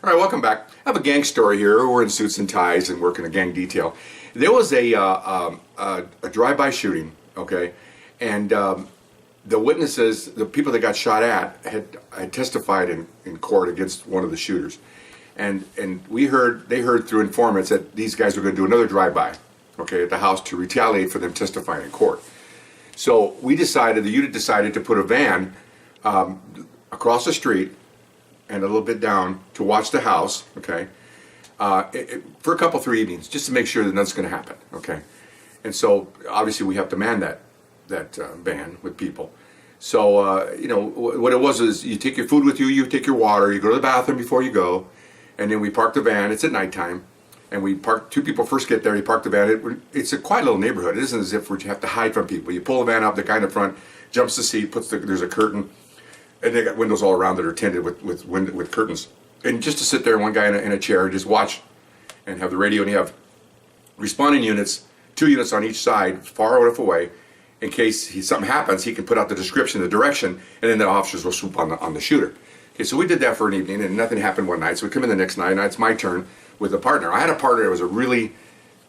All right, welcome back. I have a gang story here. We're in suits and ties and working a gang detail. There was a drive-by shooting, okay, and the witnesses, the people that got shot at, had testified in court against one of the shooters, and they heard through informants that these guys were going to do another drive-by, okay, at the house to retaliate for them testifying in court. So the unit decided to put a van across the street and a little bit down to watch the house, okay, for a couple, 3 evenings, just to make sure that nothing's going to happen, okay. And so obviously we have to man that van with people. So what it was is you take your food with you, you take your water, you go to the bathroom before you go, and then we park the van. It's at nighttime, and we park. Two people first get there. You park the van. It's a quiet little neighborhood. It isn't as if we have to hide from people. You pull the van up. The guy in the front jumps the seat, there's a curtain. And they got windows all around that are tinted with curtains. And just to sit there, one guy in a chair, just watch and have the radio, and you have responding units, 2 units on each side, far enough away, in case something happens, he can put out the description, the direction, and then the officers will swoop on the shooter. Okay, so we did that for an evening, and nothing happened one night. So we come in the next night, and it's my turn with a partner. I had a partner that was a really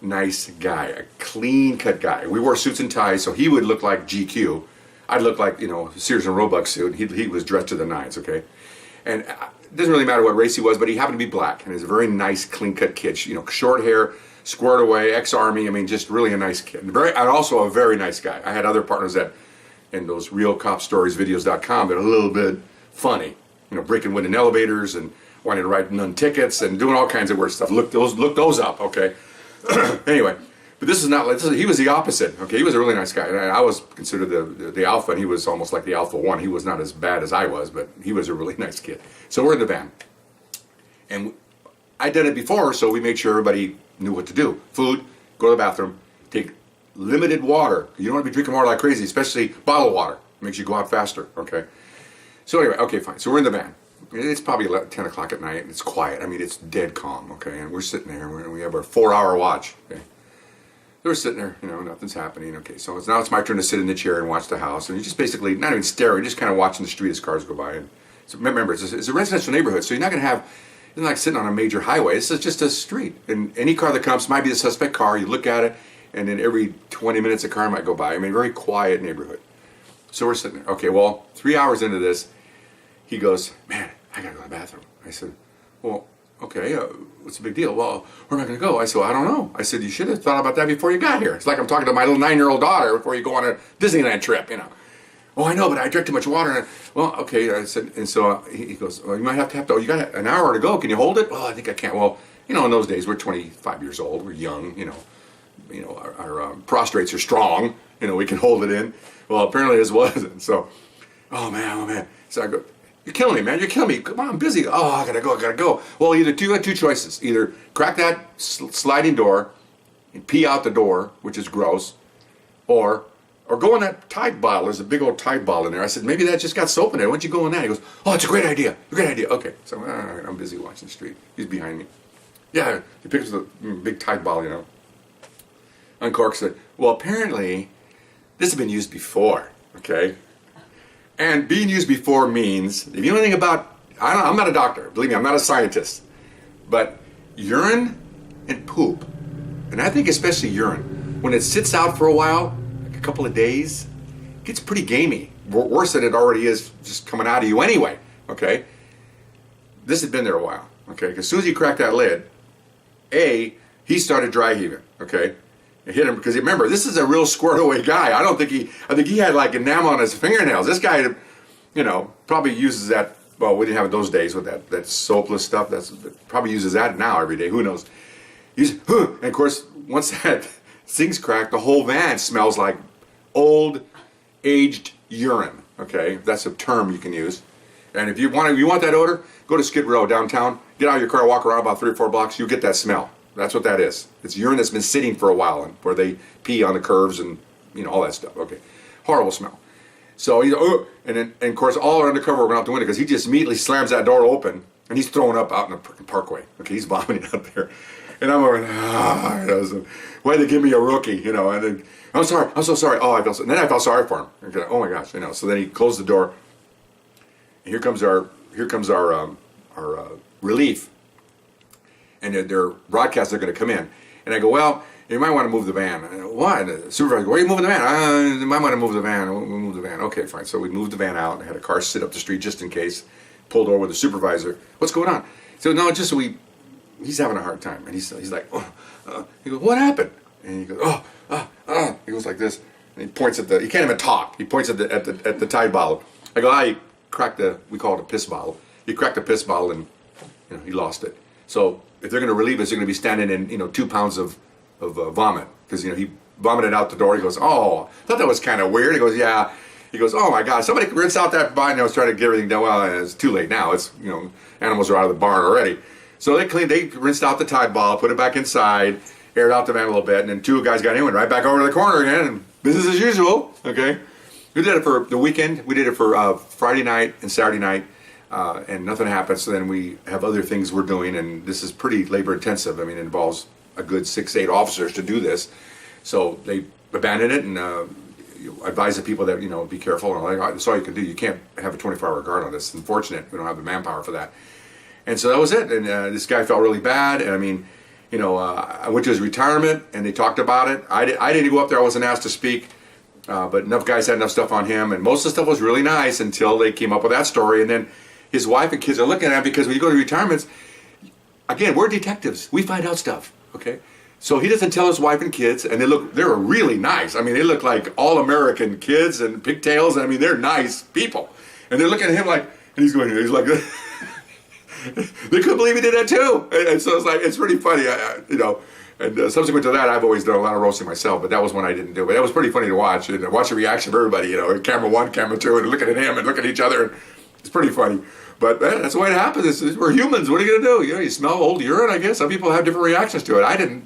nice guy, a clean-cut guy. We wore suits and ties, so he would look like GQ. I'd look like, Sears and Roebuck suit. He was dressed to the nines, okay? And it doesn't really matter what race he was, but he happened to be black. And he's a very nice, clean-cut kid. Short hair, squared away, ex-Army. I mean, just really a nice kid. And also a very nice guy. I had other partners that, in those Real Cop Stories videos.com, that are a little bit funny. Breaking window elevators and wanting to write none tickets and doing all kinds of weird stuff. Look those up, okay? Anyway. But he was the opposite, okay? He was a really nice guy. And I was considered the alpha, and he was almost like the alpha one. He was not as bad as I was, but he was a really nice kid. So we're in the van. And I'd done it before, so we made sure everybody knew what to do. Food, go to the bathroom, take limited water. You don't want to be drinking water like crazy, especially bottled water. It makes you go out faster, okay? So anyway, okay, fine. So we're in the van. It's probably 10 o'clock at night, and it's quiet. I mean, it's dead calm, okay? And we're sitting there, and we have our 4-hour watch, okay? They were sitting there, nothing's happening. Okay, so now it's my turn to sit in the chair and watch the house. And you just basically, not even staring, just kind of watching the street as cars go by. And so remember, it's a residential neighborhood, so you're not going to have, it's not like sitting on a major highway. This is just a street. And any car that comes might be the suspect car. You look at it, and then every 20 minutes a car might go by. I mean, very quiet neighborhood. So we're sitting there. Okay, well, 3 hours into this, he goes, man, I got to go to the bathroom. I said, well, okay, what's the big deal? Well, where am I going to go? I said, well, I don't know. I said, you should have thought about that before you got here. It's like I'm talking to my little 9-year-old daughter before you go on a Disneyland trip, Oh, I know, but I drank too much water. And well, okay, I said, and so he goes, well, you might have to, you got an hour to go. Can you hold it? Well, I think I can. Well, in those days, we're 25 years old. We're young, our prostrates are strong. We can hold it in. Well, apparently his wasn't. So, oh man. So I go, you're killing me, man. You're killing me. Come on, I'm busy. Oh, I gotta go. Well, you had two choices. Either crack that sliding door and pee out the door, which is gross, or go in that Tide bottle. There's a big old Tide bottle in there. I said, maybe that just got soap in there. Why don't you go in that? He goes, oh, it's a great idea. Okay. So, all right, I'm busy watching the street. He's behind me. Yeah, he picks up the big Tide bottle, uncorks it. Well, apparently, this has been used before, okay? And being used before means, if you know anything about, I'm not a doctor, believe me, I'm not a scientist, but urine and poop, and I think especially urine, when it sits out for a while, like a couple of days, it gets pretty gamey, worse than it already is just coming out of you anyway, okay? This had been there a while, okay? Because as soon as he cracked that lid, he started dry heaving, okay? It hit him because remember, this is a real squared away guy. I think he had like enamel on his fingernails. This guy, probably uses that. Well, we didn't have it those days with that soapless stuff. Probably uses that now every day. Who knows? And of course, once that thing's cracked, the whole van smells like old, aged urine. Okay, that's a term you can use. And if you want that odor, go to Skid Row downtown. Get out of your car, walk around about 3 or 4 blocks. You'll get that smell. That's what that is. It's urine that's been sitting for a while, and where they pee on the curves and all that stuff. Okay, horrible smell. So and of course all are undercover went out the window because he just immediately slams that door open and he's throwing up out in the parkway. Okay, he's vomiting out there, and I'm going, so, why they give me a rookie, And then I'm so sorry. Oh, and then I felt sorry for him. Okay, oh my gosh, So then he closed the door, and here comes our relief. and their broadcasts are going to come in. And I go, well, you might want to move the van. Why? And the supervisor, why are you moving the van? You might want to move the van. We'll move the van. Okay, fine. So we moved the van out. I had a car sit up the street just in case. Pulled over with the supervisor. What's going on? So no, just he's having a hard time. And he's like, he goes, what happened? And he goes, he goes like this. And he points at he can't even talk. He points at the Tide bottle. I go, he cracked we call it a piss bottle. He cracked a piss bottle and he lost it. So if they're going to relieve us, they're going to be standing in 2 pounds of vomit, because he vomited out the door. He goes, I thought that was kind of weird. He goes, yeah. He goes, oh my God, somebody rinse out that bottle. And I was trying to get everything done. Well, it's too late now. It's animals are out of the barn already. So they rinsed out the Tide bottle, put it back inside, aired out the van a little bit, and then 2 guys got in, went right back over to the corner again, and business as usual. Okay, we did it for the weekend. We did it for Friday night and Saturday night. And nothing happened. So then we have other things we're doing, and this is pretty labor intensive. I mean, it involves a good 6-8 officers to do this. So they abandoned it and advise the people that be careful. And that's all you can do. You can't have a 24-hour guard on this. It's unfortunate we don't have the manpower for that. And so that was it. And this guy felt really bad. And I mean, I went to his retirement, and they talked about it. I didn't go up there. I wasn't asked to speak. But enough guys had enough stuff on him, and most of the stuff was really nice until they came up with that story. And then his wife and kids are looking at him, because when you go to retirements, again, we're detectives. We find out stuff, okay? So he doesn't tell his wife and kids, and they're really nice. I mean, they look like all-American kids and pigtails. I mean, they're nice people. And they're looking at him like, and he's like, they couldn't believe he did that too. And so it's pretty funny, And subsequent to that, I've always done a lot of roasting myself, but that was one I didn't do. But that was pretty funny to watch, and watch the reaction of everybody, camera 1, camera 2, and looking at him and looking at each other. And it's pretty funny. But that's the way it happens. We're humans. What are you going to do? You smell old urine, I guess. Some people have different reactions to it. I didn't.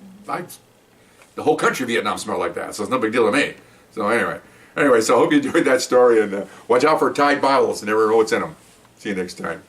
The whole country of Vietnam smelled like that, so it's no big deal to me. So anyway, so I hope you enjoyed that story, and watch out for Tide bottles. You never know what's in them. See you next time.